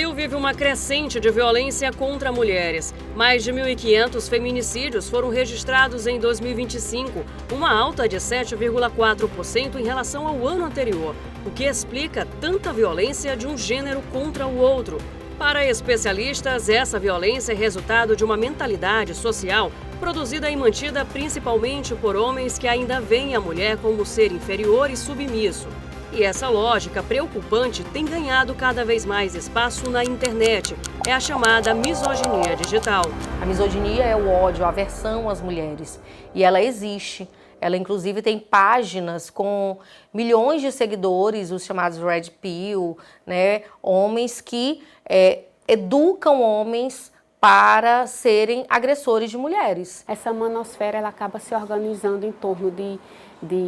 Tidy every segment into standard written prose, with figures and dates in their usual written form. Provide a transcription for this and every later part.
Brasil vive uma crescente de violência contra mulheres. Mais de 1.500 feminicídios foram registrados em 2025, uma alta de 7,4% em relação ao ano anterior, o que explica tanta violência de um gênero contra o outro. Para especialistas, essa violência é resultado de uma mentalidade social produzida e mantida principalmente por homens que ainda veem a mulher como ser inferior e submisso. E essa lógica preocupante tem ganhado cada vez mais espaço na internet. É a chamada misoginia digital. A misoginia é o ódio, a aversão às mulheres. E ela existe. Ela, inclusive, tem páginas com milhões de seguidores, os chamados Red Pill, né? Homens que educam homens para serem agressores de mulheres. Essa manosfera ela acaba se organizando em torno de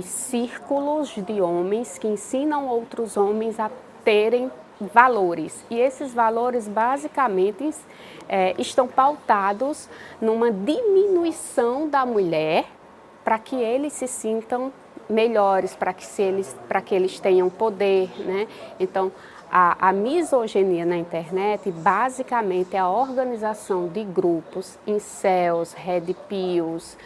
círculos de homens que ensinam outros homens a terem valores. E esses valores, basicamente, estão pautados numa diminuição da mulher para que eles se sintam melhores, para que eles tenham poder, né? Então, a misoginia na internet, basicamente, é a organização de grupos, incels, red pills,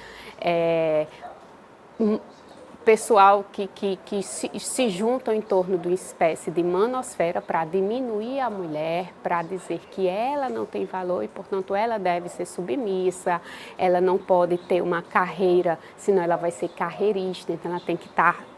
pessoal que se juntam em torno de uma espécie de manosfera para diminuir a mulher, para dizer que ela não tem valor e, portanto, ela deve ser submissa, ela não pode ter uma carreira, senão ela vai ser carreirista, então ela tem que estar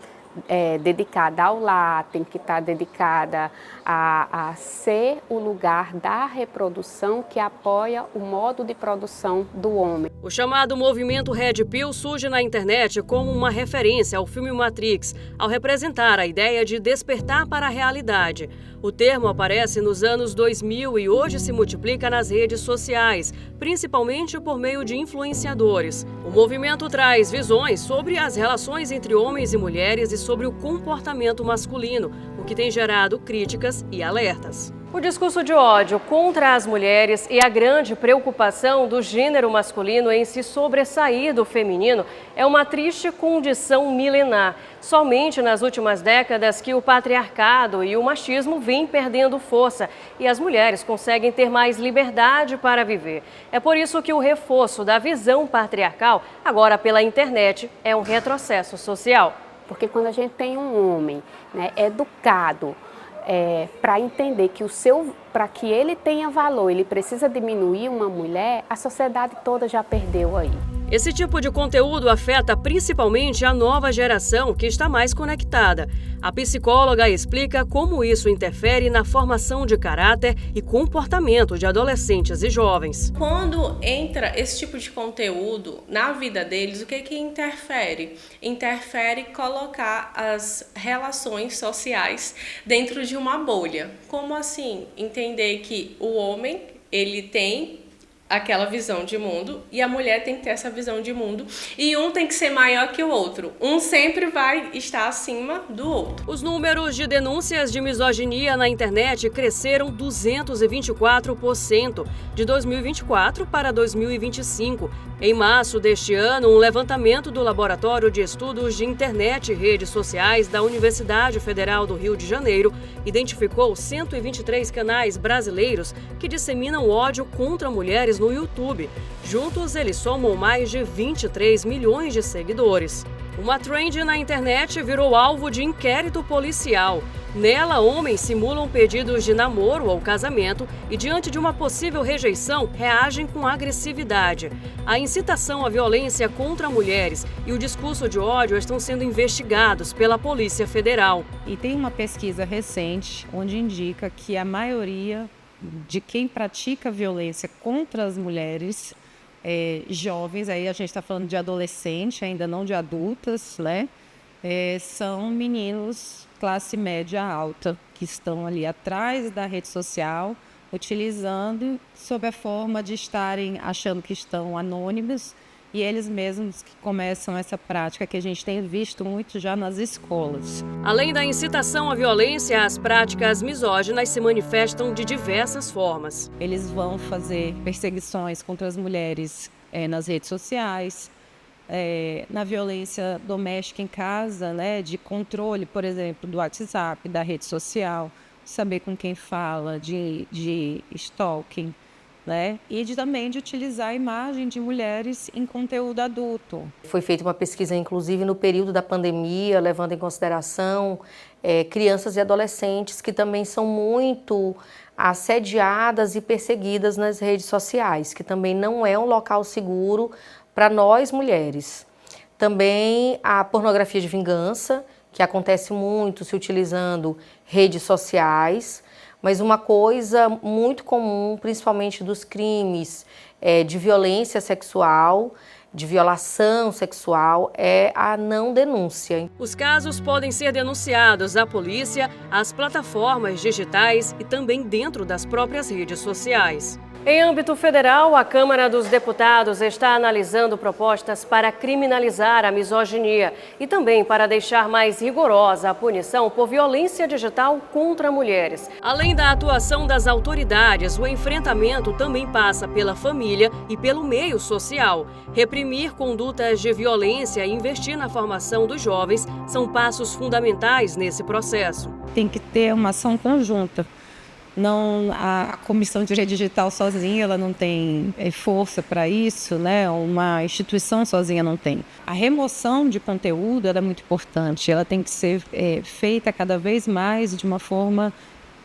dedicada ao lar, tem que estar dedicada a ser o lugar da reprodução que apoia o modo de produção do homem. O chamado movimento Red Pill surge na internet como uma referência ao filme Matrix, ao representar a ideia de despertar para a realidade. O termo aparece nos anos 2000 e hoje se multiplica nas redes sociais, principalmente por meio de influenciadores. O movimento traz visões sobre as relações entre homens e mulheres e sobre o comportamento masculino, o que tem gerado críticas e alertas. O discurso de ódio contra as mulheres e a grande preocupação do gênero masculino em se sobressair do feminino é uma triste condição milenar. Somente nas últimas décadas que o patriarcado e o machismo vêm perdendo força e as mulheres conseguem ter mais liberdade para viver. É por isso que o reforço da visão patriarcal, agora pela internet, é um retrocesso social. Porque quando a gente tem um homem, né, educado, para entender que para que ele tenha valor, ele precisa diminuir uma mulher, a sociedade toda já perdeu aí. Esse tipo de conteúdo afeta principalmente a nova geração que está mais conectada. A psicóloga explica como isso interfere na formação de caráter e comportamento de adolescentes e jovens. Quando entra esse tipo de conteúdo na vida deles, o que interfere? Interfere colocar as relações sociais dentro de uma bolha. Como assim? Entender que o homem, ele tem aquela visão de mundo e a mulher tem que ter essa visão de mundo e um tem que ser maior que o outro. Um sempre vai estar acima do outro. Os números de denúncias de misoginia na internet cresceram 224% de 2024 para 2025. Em março deste ano, um levantamento do Laboratório de Estudos de Internet e Redes Sociais da Universidade Federal do Rio de Janeiro identificou 123 canais brasileiros que disseminam ódio contra mulheres no YouTube. Juntos, eles somam mais de 23 milhões de seguidores. Uma trend na internet virou alvo de inquérito policial. Nela, homens simulam pedidos de namoro ou casamento e, diante de uma possível rejeição, reagem com agressividade. A incitação à violência contra mulheres e o discurso de ódio estão sendo investigados pela Polícia Federal. E tem uma pesquisa recente onde indica que a maioria de quem pratica violência contra as mulheres jovens, aí a gente está falando de adolescente, ainda não de adultas, né? São meninos classe média alta, que estão ali atrás da rede social, utilizando sob a forma de estarem achando que estão anônimos, e eles mesmos que começam essa prática que a gente tem visto muito já nas escolas. Além da incitação à violência, as práticas misóginas se manifestam de diversas formas. Eles vão fazer perseguições contra as mulheres nas redes sociais, na violência doméstica em casa, né, de controle, por exemplo, do WhatsApp, da rede social, saber com quem fala, de stalking, né? E também de utilizar a imagem de mulheres em conteúdo adulto. Foi feita uma pesquisa, inclusive, no período da pandemia, levando em consideração crianças e adolescentes que também são muito assediadas e perseguidas nas redes sociais, que também não é um local seguro para nós mulheres. Também a pornografia de vingança, que acontece muito se utilizando redes sociais, mas uma coisa muito comum, principalmente dos crimes de violência sexual, de violação sexual, é a não denúncia. Os casos podem ser denunciados à polícia, às plataformas digitais e também dentro das próprias redes sociais. Em âmbito federal, a Câmara dos Deputados está analisando propostas para criminalizar a misoginia e também para deixar mais rigorosa a punição por violência digital contra mulheres. Além da atuação das autoridades, o enfrentamento também passa pela família e pelo meio social. Reprimir condutas de violência e investir na formação dos jovens são passos fundamentais nesse processo. Tem que ter uma ação conjunta. Não, a Comissão de Direito Digital sozinha ela não tem força para isso, né? Uma instituição sozinha não tem. A remoção de conteúdo ela é muito importante, ela tem que ser feita cada vez mais de uma forma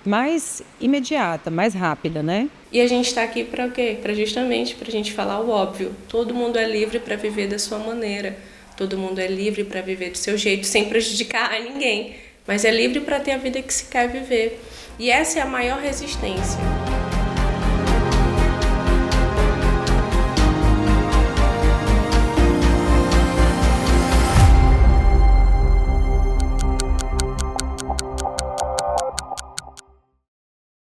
mais imediata, mais rápida, né? E a gente está aqui para o quê? Justamente para a gente falar o óbvio. Todo mundo é livre para viver da sua maneira, todo mundo é livre para viver do seu jeito, sem prejudicar a ninguém, mas é livre para ter a vida que se quer viver. E essa é a maior resistência.